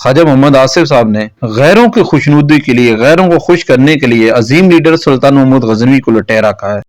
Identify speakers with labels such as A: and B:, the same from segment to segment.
A: خواجہ محمد آصف صاحب نے غیروں کی خوشنودی کے لیے، غیروں کو خوش کرنے کے لیے عظیم لیڈر سلطان محمود غزنوی کو لٹیرا کہا ہے۔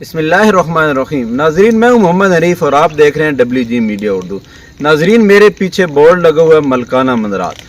A: بسم اللہ الرحمن الرحیم۔ ناظرین، میں ہوں محمد حنیف اور آپ دیکھ رہے ہیں WG میڈیا اردو۔ ناظرین، میرے پیچھے بورڈ لگا ہوا ہے ملکانہ مندرات۔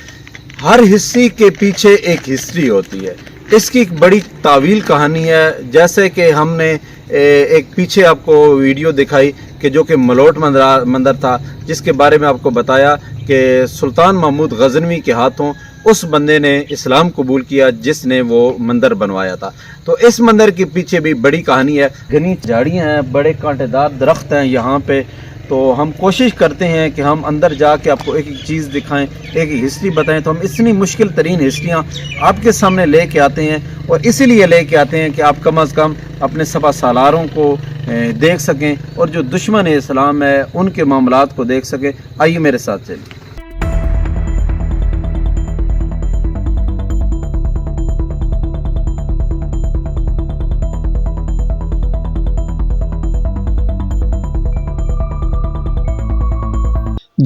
A: ہر حصے کے پیچھے ایک ہسٹری ہوتی ہے، اس کی ایک بڑی طویل کہانی ہے۔ جیسے کہ ہم نے ایک پیچھے آپ کو ویڈیو دکھائی کہ جو کہ ملوٹ مندر تھا، جس کے بارے میں آپ کو بتایا کہ سلطان محمود غزنوی کے ہاتھوں اس بندے نے اسلام قبول کیا جس نے وہ مندر بنوایا تھا۔ تو اس مندر کے پیچھے بھی بڑی کہانی ہے، گھنی جھاڑیاں ہیں، بڑے کانٹے دار درخت ہیں یہاں پہ۔ تو ہم کوشش کرتے ہیں کہ ہم اندر جا کے آپ کو ایک ایک چیز دکھائیں، ایک ایک ہسٹری بتائیں۔ تو ہم اتنی مشکل ترین ہسٹریاں آپ کے سامنے لے کے آتے ہیں، اور اسی لیے لے کے آتے ہیں کہ آپ کم از کم اپنے سپہ سالاروں کو دیکھ سکیں، اور جو دشمن اسلام ہے ان کے معاملات کو دیکھ سکیں۔ آئیے میرے ساتھ چلیے۔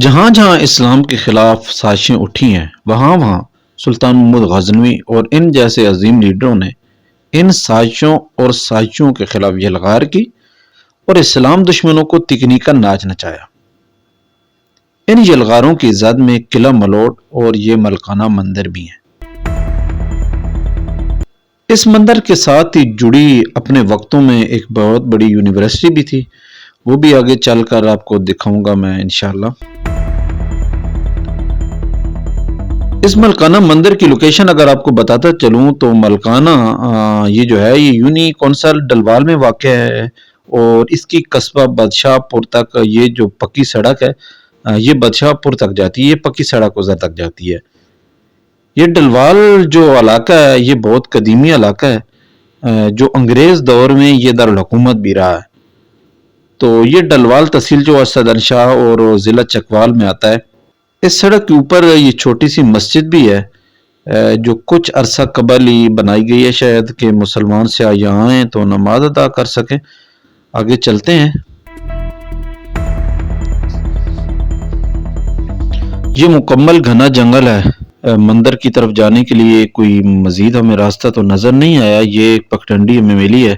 A: جہاں جہاں اسلام کے خلاف سازشیں اٹھی ہیں، وہاں وہاں سلطان محمود غزنوی اور ان جیسے عظیم لیڈروں نے ان سازشوں اور سازشوں کے خلاف یلغار کی اور اسلام دشمنوں کو تکنیکا ناچ نچایا۔ ان یلغاروں کی زد میں قلعہ ملوٹ اور یہ ملکانہ مندر بھی ہیں۔ اس مندر کے ساتھ ہی جڑی اپنے وقتوں میں ایک بہت بڑی یونیورسٹی بھی تھی، وہ بھی آگے چل کر آپ کو دکھاؤں گا میں انشاءاللہ۔ اس ملکانہ مندر کی لوکیشن اگر آپ کو بتاتا چلوں تو ملکانہ یہ جو ہے یہ یونی کونسل ڈلوال میں واقع ہے، اور اس کی قصبہ بادشاہ پور تک یہ جو پکی سڑک ہے یہ بادشاہ پور تک جاتی ہے، یہ پکی سڑک ادھر تک جاتی ہے۔ یہ ڈلوال جو علاقہ ہے یہ بہت قدیمی علاقہ ہے، جو انگریز دور میں یہ دارالحکومت بھی رہا ہے۔ تو یہ ڈلوال تحصیل جو اسد شاہ اور ضلع چکوال میں آتا ہے۔ اس سڑک کے اوپر یہ چھوٹی سی مسجد بھی ہے، جو کچھ عرصہ قبل ہی بنائی گئی ہے، شاید کہ مسلمان سیاح یہاں آئیں تو نماز ادا کر سکیں۔ آگے چلتے ہیں۔ یہ مکمل گھنا جنگل ہے، مندر کی طرف جانے کے لیے کوئی مزید ہمیں راستہ تو نظر نہیں آیا۔ یہ ایک پگڈنڈی ہمیں ملی ہے،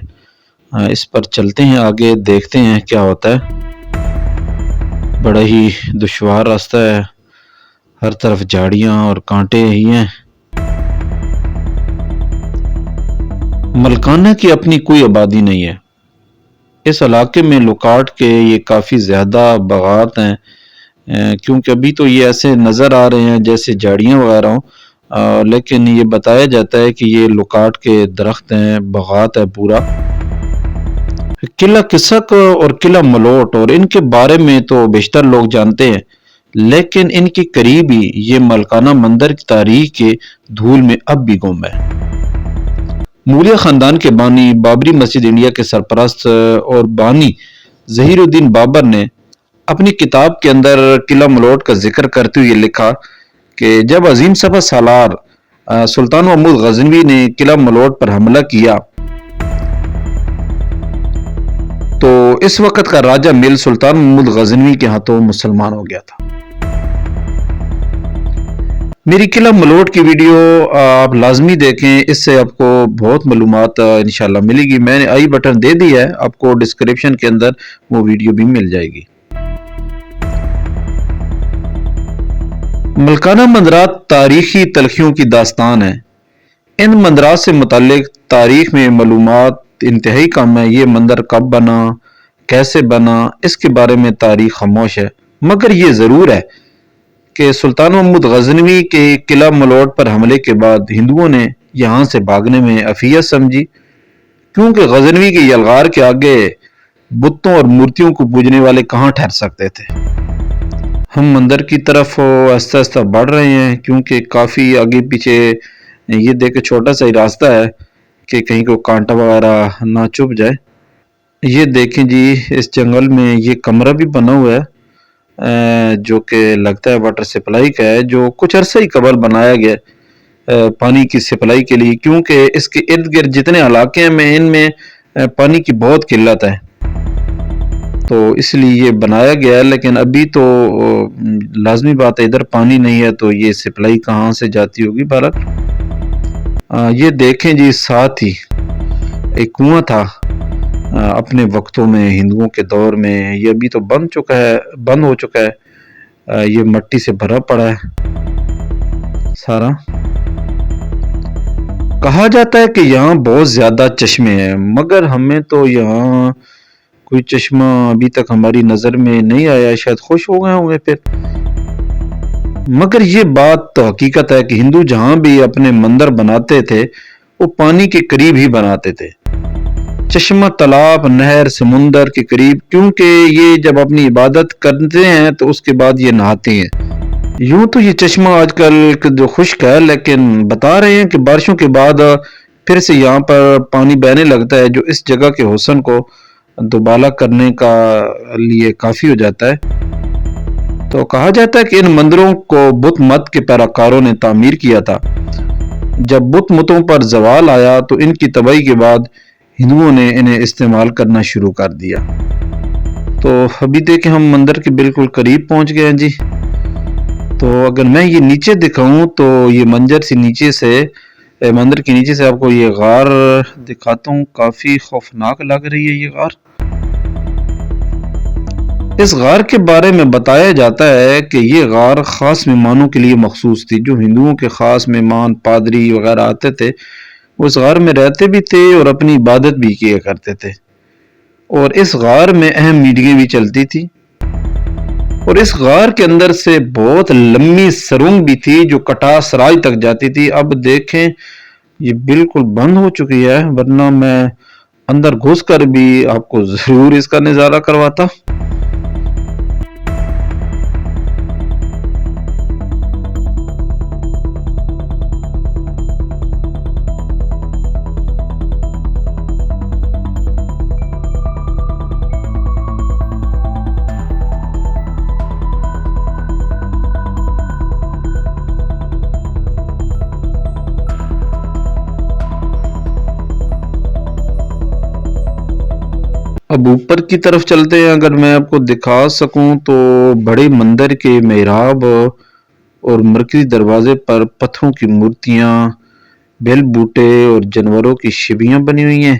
A: اس پر چلتے ہیں، آگے دیکھتے ہیں کیا ہوتا ہے۔ بڑا ہی دشوار راستہ ہے، ہر طرف جھاڑیاں اور کانٹے ہی ہیں۔ ملکانہ کی اپنی کوئی آبادی نہیں ہے۔ اس علاقے میں لوکاٹ کے یہ کافی زیادہ باغات ہیں، کیونکہ ابھی تو یہ ایسے نظر آ رہے ہیں جیسے جھاڑیاں وغیرہ ہوں، لیکن یہ بتایا جاتا ہے کہ یہ لوکاٹ کے درخت ہیں، باغات ہے پورا۔ قلعہ کسک اور قلعہ ملوٹ اور ان کے بارے میں تو بیشتر لوگ جانتے ہیں، لیکن ان کے قریب ہی یہ ملکانہ مندر کی تاریخ کے دھول میں اب بھی گم ہے۔ موریہ خاندان کے بانی، بابری مسجد انڈیا کے سرپرست اور بانی ظہیر الدین بابر نے اپنی کتاب کے اندر قلعہ ملوٹ کا ذکر کرتے ہوئے لکھا کہ جب عظیم سپہ سالار سلطان محمود غزنوی نے قلعہ ملوٹ پر حملہ کیا تو اس وقت کا راجہ مل سلطان محمود غزنوی کے ہاتھوں مسلمان ہو گیا تھا۔ میری قلعہ ملوٹ کی ویڈیو آپ لازمی دیکھیں، اس سے آپ کو بہت معلومات انشاءاللہ ملے گی۔ میں نے آئی بٹن دے دی ہے، آپ کو ڈسکرپشن کے اندر وہ ویڈیو بھی مل جائے گی۔ ملکانہ مندرات تاریخی تلخیوں کی داستان ہے۔ ان مندرات سے متعلق تاریخ میں معلومات انتہائی کم ہے۔ یہ مندر کب بنا، کیسے بنا، اس کے بارے میں تاریخ خاموش ہے، مگر یہ ضرور ہے کہ سلطان محمود غزنوی کے قلعہ ملوٹ پر حملے کے بعد ہندوؤں نے یہاں سے بھاگنے میں عافیت سمجھی، کیونکہ غزنوی کے یلغار کے آگے بتوں اور مورتیوں کو پوجنے والے کہاں ٹھہر سکتے تھے۔ ہم مندر کی طرف آہستہ آہستہ بڑھ رہے ہیں، کیونکہ کافی آگے پیچھے یہ دیکھ چھوٹا سا ہی راستہ ہے کہ کہیں کو کانٹا وغیرہ نہ چبھ جائے۔ یہ دیکھیں جی، اس جنگل میں یہ کمرہ بھی بنا ہوا ہے، جو کہ لگتا ہے واٹر سپلائی کا ہے، جو کچھ عرصہ ہی قبل بنایا گیا پانی کی سپلائی کے لیے، کیونکہ اس کے ارد گرد جتنے علاقے ہیں ان میں پانی کی بہت قلت ہے۔
B: تو اس لیے یہ بنایا گیا ہے، لیکن ابھی تو لازمی بات ہے ادھر پانی نہیں ہے تو یہ سپلائی کہاں سے جاتی ہوگی۔ بہرحال یہ دیکھیں جی، ساتھ ہی ایک کنواں تھا اپنے وقتوں میں ہندوؤں کے دور میں، یہ ابھی تو بند ہو چکا ہے، یہ مٹی سے بھرا پڑا ہے سارا۔ کہا جاتا ہے کہ یہاں بہت زیادہ چشمے ہیں، مگر ہمیں تو یہاں کوئی چشمہ ابھی تک ہماری نظر میں نہیں آیا، شاید خوش ہو گئے ہوں گے پھر۔ مگر یہ بات تو حقیقت ہے کہ ہندو جہاں بھی اپنے مندر بناتے تھے وہ پانی کے قریب ہی بناتے تھے، چشمہ، تالاب، نہر، سمندر کے قریب، کیونکہ یہ جب اپنی عبادت کرتے ہیں تو اس کے بعد یہ نہاتے ہیں۔ یوں تو یہ چشمہ آج کل جو خشک ہے، لیکن بتا رہے ہیں کہ بارشوں کے بعد پھر سے یہاں پر پانی بہنے لگتا ہے، جو اس جگہ کے حسن کو دوبالا کرنے کا لیے کافی ہو جاتا ہے۔ تو کہا جاتا ہے کہ ان مندروں کو بدھ مت کے پیروکاروں نے تعمیر کیا تھا۔ جب بدھ متوں پر زوال آیا تو ان کی تباہی کے بعد ہندوؤں نے انہیں استعمال کرنا شروع کر دیا۔ تو ابھی دیکھیں ہم مندر کے بالکل قریب پہنچ گئے ہیں جی۔ تو اگر میں یہ نیچے دکھاؤں تو یہ منظر سے نیچے سے مندر کے نیچے سے آپ کو یہ غار دکھاتا ہوں، کافی خوفناک لگ رہی ہے یہ غار۔ اس غار کے بارے میں بتایا جاتا ہے کہ یہ غار خاص مہمانوں کے لیے مخصوص تھی، جو ہندوؤں کے خاص مہمان، پادری وغیرہ آتے تھے وہ اس غار میں رہتے بھی تھے اور اپنی عبادت بھی کیا کرتے تھے، اور اس غار میں اہم میٹنگیں بھی چلتی تھی، اور اس غار کے اندر سے بہت لمبی سرنگ بھی تھی جو کٹا سراج تک جاتی تھی۔ اب دیکھیں یہ بالکل بند ہو چکی ہے، ورنہ میں اندر گھس کر بھی آپ کو ضرور اس کا نظارہ کرواتا۔ اب اوپر کی طرف چلتے ہیں، اگر میں آپ کو دکھا سکوں تو بڑے مندر کے محراب اور مرکزی دروازے پر پتھروں کی مورتیاں، بیل بوٹے اور جانوروں کی شبیاں بنی ہوئی ہیں۔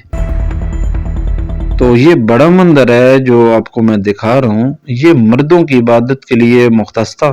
B: تو یہ بڑا مندر ہے جو آپ کو میں دکھا رہا ہوں، یہ مردوں کی عبادت کے لیے مختص تھا۔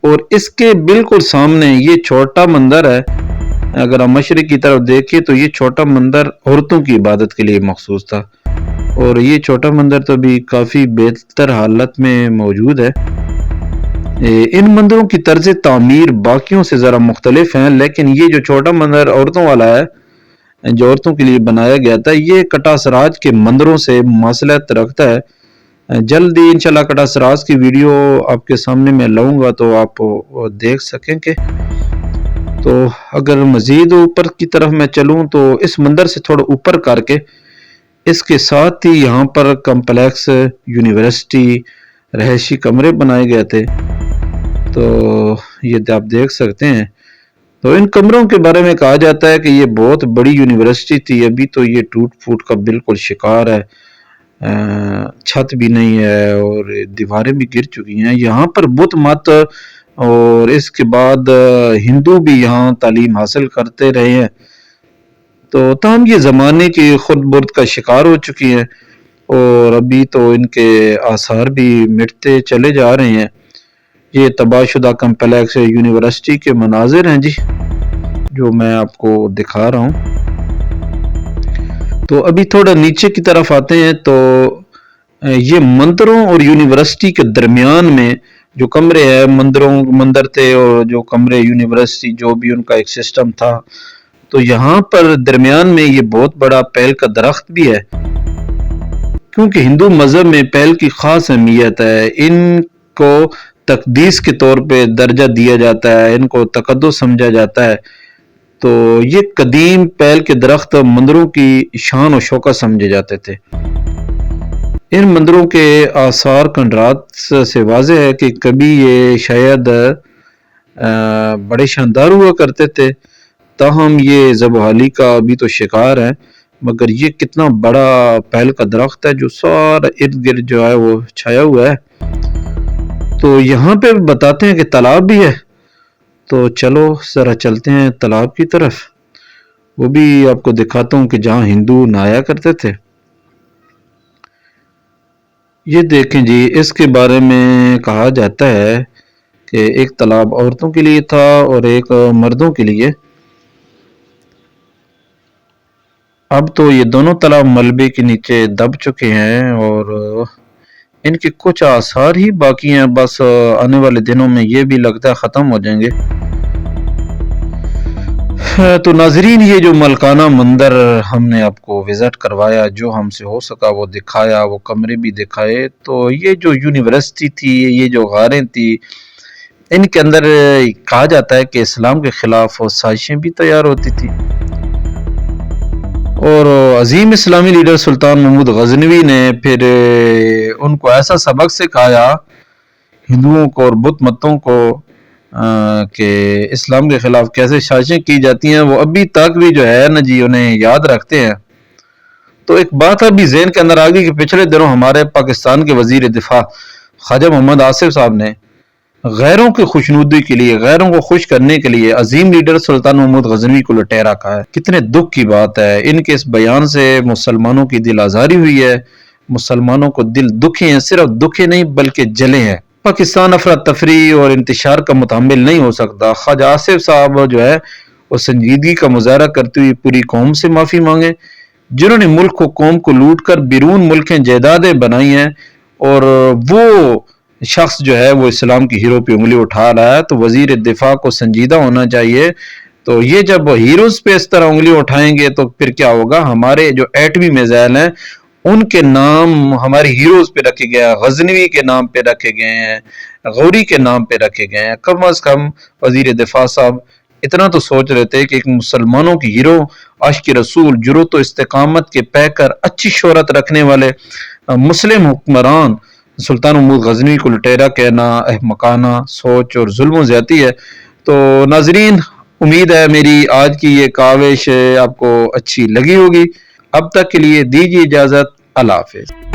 B: اور اس کے بالکل سامنے یہ چھوٹا مندر ہے، اگر ہم مشرق کی طرف دیکھیں تو یہ چھوٹا مندر عورتوں کی عبادت کے لیے مخصوص تھا، اور یہ چھوٹا مندر تو بھی کافی بہتر حالت میں موجود ہے۔ ان مندروں کی طرز تعمیر باقیوں سے ذرا مختلف ہیں، لیکن یہ جو چھوٹا مندر عورتوں والا ہے جو عورتوں کے لیے بنایا گیا تھا، یہ کٹا سراج کے مندروں سے مماثلت رکھتا ہے۔ جلدی انشاءاللہ کٹا سراج کی ویڈیو آپ کے سامنے میں لاؤں گا تو آپ دیکھ سکیں گے۔ تو اگر مزید اوپر کی طرف میں چلوں تو اس مندر سے تھوڑا اوپر کر کے اس کے ساتھ ہی یہاں پر کمپلیکس، یونیورسٹی، رہائشی کمرے بنائے گئے تھے، تو یہ آپ دیکھ سکتے ہیں۔ تو ان کمروں کے بارے میں کہا جاتا ہے کہ یہ بہت بڑی یونیورسٹی تھی، ابھی تو یہ ٹوٹ پھوٹ کا بالکل شکار ہے، چھت بھی نہیں ہے اور دیواریں بھی گر چکی ہیں۔ یہاں پر بدھ مت اور اس کے بعد ہندو بھی یہاں تعلیم حاصل کرتے رہے ہیں، تو تاہم یہ زمانے کی خود برد کا شکار ہو چکی ہیں، اور ابھی تو ان کے آثار بھی مٹتے چلے جا رہے ہیں۔ یہ تباہ شدہ کمپلیکس یونیورسٹی کے مناظر ہیں جی، جو میں آپ کو دکھا رہا ہوں۔ تو ابھی تھوڑا نیچے کی طرف آتے ہیں تو یہ مندروں اور یونیورسٹی کے درمیان میں جو کمرے ہیں، مندر تھے اور جو کمرے یونیورسٹی، جو بھی ان کا ایک سسٹم تھا، تو یہاں پر درمیان میں یہ بہت بڑا پیل کا درخت بھی ہے، کیونکہ ہندو مذہب میں پیل کی خاص اہمیت ہے۔ ان کو تقدیس کے طور پہ درجہ دیا جاتا ہے، ان کو تقدس سمجھا جاتا ہے، تو یہ قدیم پیل کے درخت مندروں کی شان و شوکت سمجھے جاتے تھے۔ ان مندروں کے آثار کنڈرات سے واضح ہے کہ کبھی یہ شاید بڑے شاندار ہوا کرتے تھے، تاہم یہ زبحالی کا ابھی تو شکار ہے، مگر یہ کتنا بڑا پیل کا درخت ہے جو سارا ارد گرد جو ہے وہ چھایا ہوا ہے۔ تو یہاں پہ بتاتے ہیں کہ تالاب بھی ہے، تو چلو ذرا چلتے ہیں تالاب کی طرف، وہ بھی آپ کو دکھاتا ہوں کہ جہاں ہندو نہایا کرتے تھے۔ یہ دیکھیں جی، اس کے بارے میں کہا جاتا ہے کہ ایک تالاب عورتوں کے لیے تھا اور ایک مردوں کے لیے۔ اب تو یہ دونوں تالاب ملبے کے نیچے دب چکے ہیں اور ان کے کچھ آثار ہی باقی ہیں، بس آنے والے دنوں میں یہ بھی لگتا ہے ختم ہو جائیں گے۔ تو ناظرین، یہ جو ملکانہ مندر ہم نے آپ کو وزٹ کروایا، جو ہم سے ہو سکا وہ دکھایا، وہ کمرے بھی دکھائے، تو یہ جو یونیورسٹی تھی، یہ جو غاریں تھی، ان کے اندر کہا جاتا ہے کہ اسلام کے خلاف سازشیں بھی تیار ہوتی تھی، اور عظیم اسلامی لیڈر سلطان محمود غزنوی نے پھر ان کو ایسا سبق سکھایا ہندوؤں کو اور بت متوں کو کہ اسلام کے خلاف کیسے سازشیں کی جاتی ہیں، وہ ابھی تک بھی جو ہے نا جی انہیں یاد رکھتے ہیں۔ تو ایک بات ابھی ذہن کے اندر آ گئی کہ پچھلے دنوں ہمارے پاکستان کے وزیر دفاع خواجہ محمد آصف صاحب نے غیروں کی خوشنودی کے لیے، غیروں کو خوش کرنے کے لیے عظیم لیڈر سلطان محمود غزنوی کو لٹیرا کہا ہے۔ کتنے دکھ کی بات ہے، ان کے اس بیان سے مسلمانوں کی دل آزاری ہوئی ہے، مسلمانوں کو دل دکھے ہیں، صرف دکھے نہیں بلکہ جلے ہیں۔ پاکستان افراتفری اور انتشار کا متحمل نہیں ہو سکتا۔ خواجہ آصف صاحب جو ہے وہ سنجیدگی کا مظاہرہ کرتے ہوئے پوری قوم سے معافی مانگے، جنہوں نے ملک و قوم کو لوٹ کر بیرون ملکیں جائیدادیں بنائی ہیں، اور وہ شخص جو ہے وہ اسلام کی ہیرو پہ انگلی اٹھا رہا ہے، تو وزیر دفاع کو سنجیدہ ہونا چاہیے۔ تو یہ جب ہیروز پہ اس طرح انگلی اٹھائیں گے تو پھر کیا ہوگا؟ ہمارے جو ایٹمی میزائل ہیں ان کے نام ہمارے ہیروز پہ رکھے گئے ہیں، غزنوی کے نام پہ رکھے گئے ہیں، غوری کے نام پہ رکھے گئے ہیں۔ کم از کم وزیر دفاع صاحب اتنا تو سوچ رہے تھے کہ ایک مسلمانوں کی ہیرو، عاشق رسول، جرأت و استقامت کے پیکر، اچھی شہرت رکھنے والے مسلم حکمران سلطان محمود غزنوی کو لٹیرا کہنا احمقانہ سوچ اور ظلم و زیادتی ہے۔ تو ناظرین، امید ہے میری آج کی یہ کاوش آپ کو اچھی لگی ہوگی۔ اب تک کے لیے دیجیے اجازت، اللہ حافظ۔